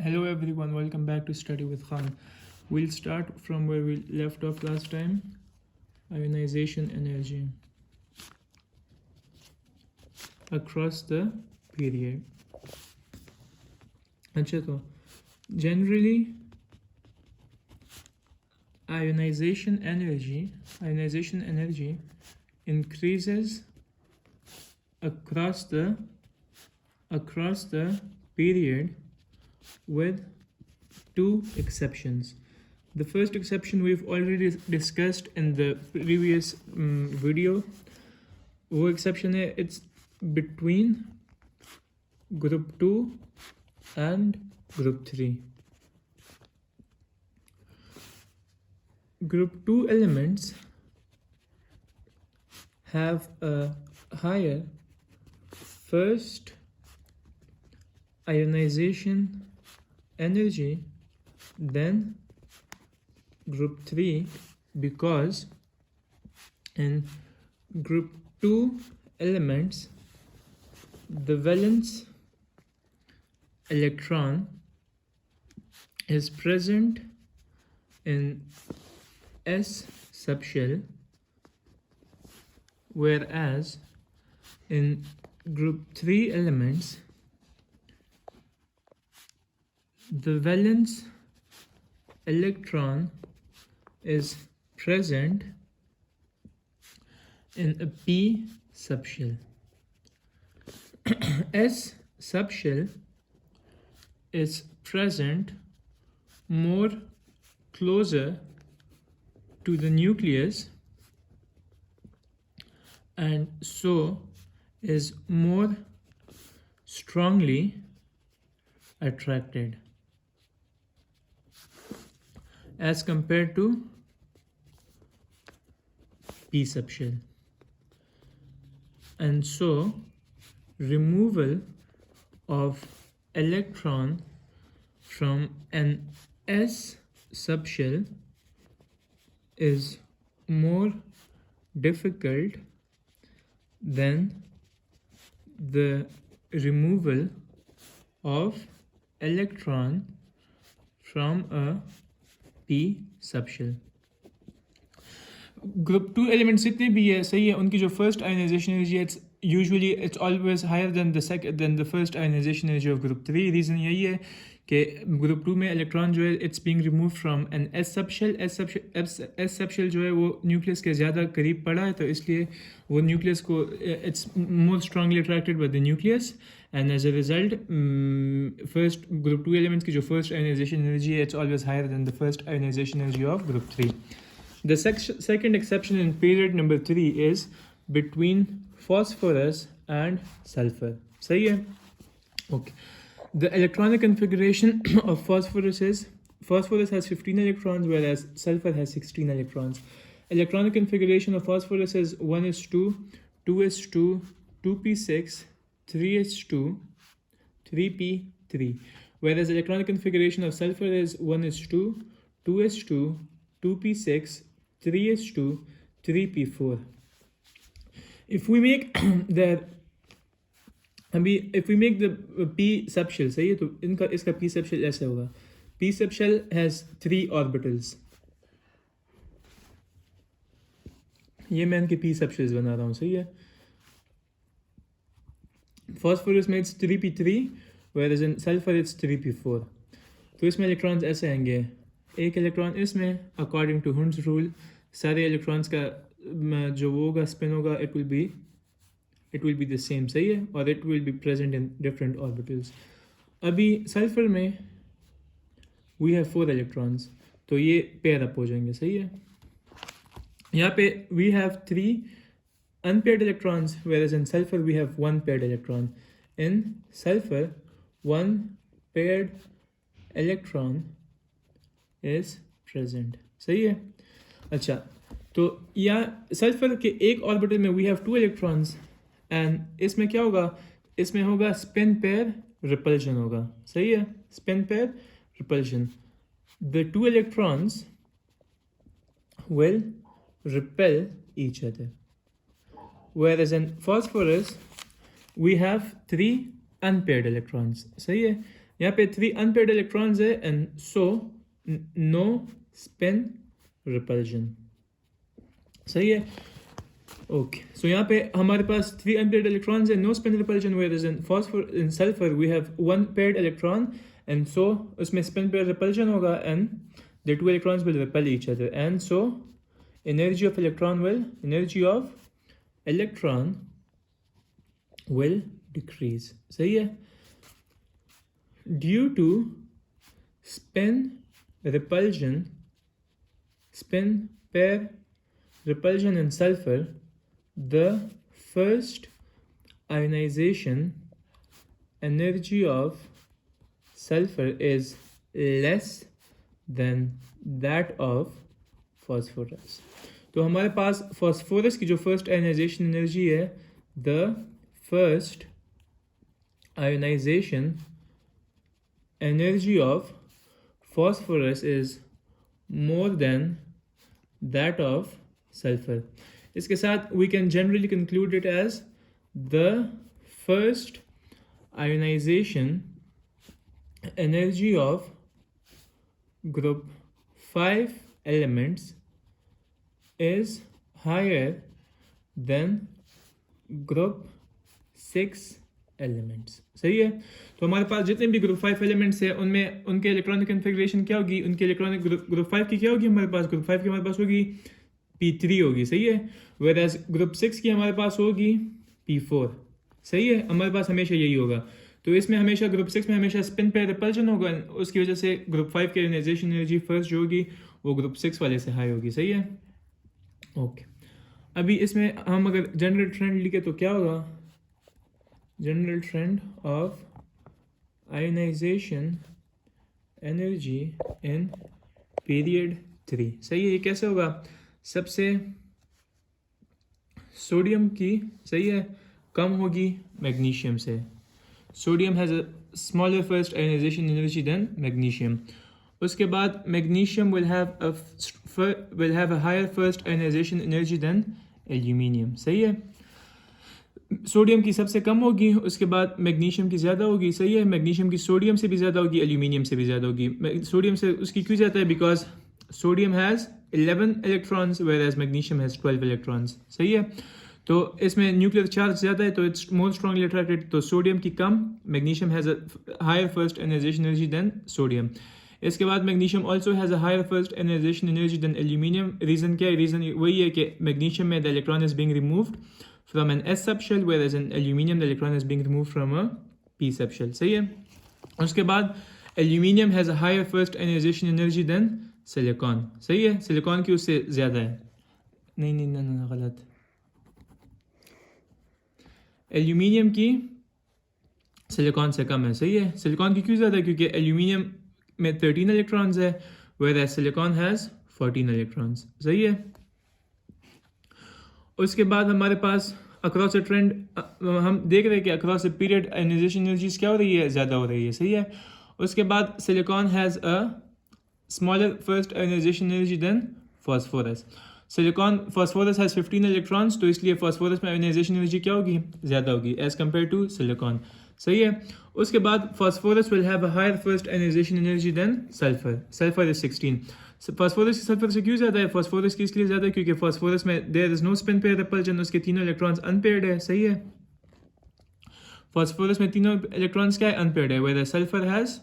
Hello everyone, welcome back to Study with Khan. We'll start from where we left off last time. Ionization energy across the period. So generally ionization energy increases across the period with two exceptions. The first exception we've already discussed in the previous video. वो exception है, it's between group 2 and group 3. Group 2 elements have a higher first ionization energy than group 3 because in group 2 elements the valence electron is present in S subshell, whereas in group 3 elements the valence electron is present in a P subshell. S subshell is present more closer to the nucleus and so is more strongly attracted as compared to P subshell, and so removal of electron from an S subshell is more difficult than the removal of electron from a P subshell. Group 2 elements जितने भी है सही है, उनकी जो first ionization energy है, it's always higher than the first ionization energy of group 3. Reason यही है कि group 2 में electron जो है it's being removed from an S subshell. S subshell जो है वो nucleus के ज़्यादा करीब पड़ा है, तो इसलिए वो nucleus को it's more strongly attracted by the nucleus, and as a result first group 2 elements की जो first ionization energy है it's always higher than the first ionization energy of group 3. The second exception in period number 3 is between phosphorus and sulfur. सही है? Okay. The electronic configuration of phosphorus has 15 electrons, whereas sulfur has 16 electrons. Electronic configuration of phosphorus is 1s2, 2s2, 2p6, 3s2, 3p3. Whereas electronic configuration of sulfur is 1s2, 2s2, 2p6, 3s2, 3p4. If we make the P subshell, सही है, तो इसका P subshell ऐसा होगा. P subshell has 3 orbitals. ये मैं इनके P subshells बना रहा हूँ, सही है. Phosphorus में it's 3p3, whereas in sulfur it's 3p4. तो इसमें electrons ऐसे आएंगे. एक इलेक्ट्रॉन इसमें according to Hund's rule सारे electrons का जो वो होगा spin होगा it will be the same, सही है, और it will be present in different orbitals. अभी sulfur में we have 4 electrons, तो ये pair up हो जाएंगे, सही है. यहाँ पे we have 3 unpaired electrons, whereas in sulfur we have 1 paired electron. In sulfur 1 paired electron is present, सही है. अच्छा, तो यहाँ सल्फर के एक ऑर्बिटल में we have 2 electrons and इसमें क्या होगा, इसमें होगा spin pair repulsion होगा, सही है, spin pair repulsion. The 2 electrons will repel each other, whereas in phosphorus we have 3 unpaired electrons, सही है. यहाँ पे 3 अनपेयर्ड इलेक्ट्रॉन्स है and so no spin repulsion. सही है, ओके। सो यहाँ पे हमारे पास 3 अनपेयर्ड इलेक्ट्रॉन्स है, no spin repulsion, where in sulphur we have 1 paired electron and so उसमें स्पिन पेयर रिपल्जन होगा and the 2 electrons will repel each other and so energy of electron will decrease। सही है, due to spin pair repulsion in sulfur, the first ionization energy of sulfur is less than that of phosphorus। तो हमारे पास phosphorus की जो first ionisation energy है, the first ionisation energy of phosphorus is more than that of sulfur। इसके साथ we can generally conclude it as the first ionization energy of group 5 elements is higher than group 6 elements। सही है, तो हमारे पास जितने भी group 5 elements हैं उनमें उनके इलेक्ट्रॉनिक कन्फिग्रेशन क्या होगी, उनके इलेक्ट्रॉनिक ग्रुप 5 की क्या होगी, हमारे पास ग्रुप 5 की हमारे पास होगी p3 होगी। सही है, वेयर एज ग्रुप 6 की हमारे पास होगी p4। सही है, हमारे पास हमेशा यही होगा। तो इसमें हमेशा ग्रुप 6 में हमेशा स्पिन पेयर रिपल्जन होगा, उसकी वजह से ग्रुप 5 की आयोनाइजेशन एनर्जी फर्स्ट जो होगी वो ग्रुप 6 वाले से हाई होगी। सही है, ओके। अभी इसमें हम अगर जनरल ट्रेंड लिखे तो क्या होगा, general trend of ionization energy in period 3। सही है, ये कैसे होगा, सबसे सोडियम की, सही है, कम होगी मैग्नीशियम से। Sodium has a smaller first ionisation energy than magnesium. उसके बाद magnesium will have a higher first ionisation energy than aluminium. सही है, सोडियम की सबसे कम होगी, उसके बाद मैग्नीशियम की ज़्यादा होगी। सही है, मैग्नीशियम की सोडियम से भी ज़्यादा होगी, एल्यूमिनियम से भी ज़्यादा होगी। सोडियम से उसकी क्यों ज़्यादा है, because sodium has 11 electrons whereas magnesium has 12 electrons. सही है, तो इसमें न्यूक्लियर चार्ज ज़्यादा है तो इट्स मोर स्ट्रांगली अट्रैक्टेड। तो सोडियम की कम, magnesium has a higher first ionisation energy than sodium. इसके बाद magnesium also has a higher first ionisation energy than aluminium. Reason क्या है, रीज़न वही है कि मैग्नीशियम में the electron is being removed from an s subshell, whereas in aluminium the electron is being removed from a p subshell। सही है, उसके बाद aluminium has a higher first ionization energy than silicon। सही है, silicon की उससे ज़्यादा है, नहीं गलत, एल्यूमिनियम की सिलिकॉन से कम है। सही है, सिलिकॉन की क्यों ज़्यादा है, क्योंकि एल्यूमिनियम में 13 इलेक्ट्रॉन्स है whereas सिलिकॉन हैज़ 14 इलेक्ट्रॉन्स। सही है, उसके बाद हमारे पास अक्रॉस अ ट्रेंड हम देख रहे हैं कि across a period ionization energies क्या हो रही है, ज़्यादा हो रही है। सही है, उसके बाद silicon has a smaller first ionisation energy than phosphorus. Phosphorus has 15 electrons, तो इसलिए फॉस्फोरस में आयोनाइजेशन एनर्जी क्या होगी, ज़्यादा होगी एज कम्पेयर टू सिलिकॉन। सही है, उसके बाद phosphorus will have a higher first ionisation energy than sulphur is 16। Phosphorus sulphur से क्यों ज़्यादा है, फॉस्फोरस की इसलिए ज़्यादा है क्योंकि फॉस्फोरस में there is no spin pair repulsion, उसके तीनों इलेक्ट्रॉन्स अनपेयर्ड है। सही है, फॉस्फोरस में तीनों इलेक्ट्रॉन्स क्या है, अनपेयर्ड है, where sulphur has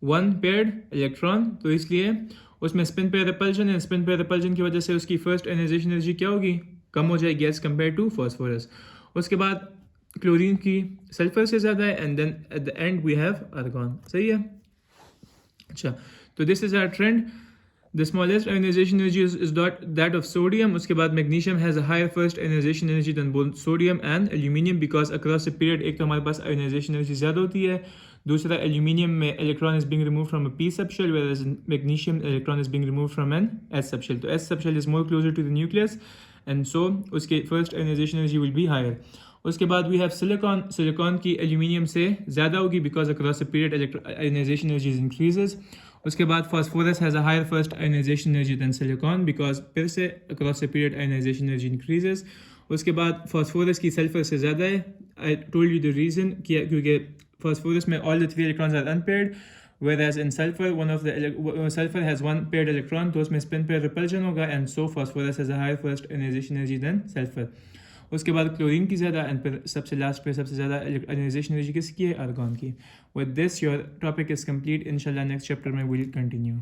1 paired electron, तो इसलिए उसमें स्पिन पेयर रिपल्जन है। स्पिन पेयर रिपल्जन की वजह से उसकी फर्स्ट आयोनाइजेशन एनर्जी क्या होगी, कम हो जाएगी एज कम्पेयर टू फॉस्फोरस। उसके बाद क्लोरीन की सल्फर से ज़्यादा है and then at the end we have argon. सही है, अच्छा, तो this is our trend. The smallest ionization energy is that of sodium. उसके बाद magnesium has a higher first ionization energy than both sodium and aluminium because across a period एक तो हमारे पास ionization energy ज़्यादा होती है, दूसरा aluminium में electron is being removed from a p subshell whereas in magnesium electron is being removed from an s subshell। तो s subshell is more closer to the nucleus and so उसके first ionization energy will be higher। उसके बाद we have silicon की aluminium से ज़्यादा होगी because across a period ionization energy increases। उसके बाद phosphorus has a higher first ionisation energy than silicon because फिर से across the period ionization energy increases. उसके बाद फॉस्फोरस की सल्फर से ज़्यादा है, I told you the reason, क्योंकि phosphorus में all the 3 electrons are unpaired, whereas in sulfur sulfur has 1 paired electron, तो उसमें spin pair repulsion होगा, and so phosphorus has a higher first ionization energy than sulfur. उसके बाद chlorine की ज़्यादा, and फिर सबसे लास्ट पे सबसे ज़्यादा ionization energy किसकी है? आर्गन की. With this your topic is complete. Inshallah next chapter में we'll continue.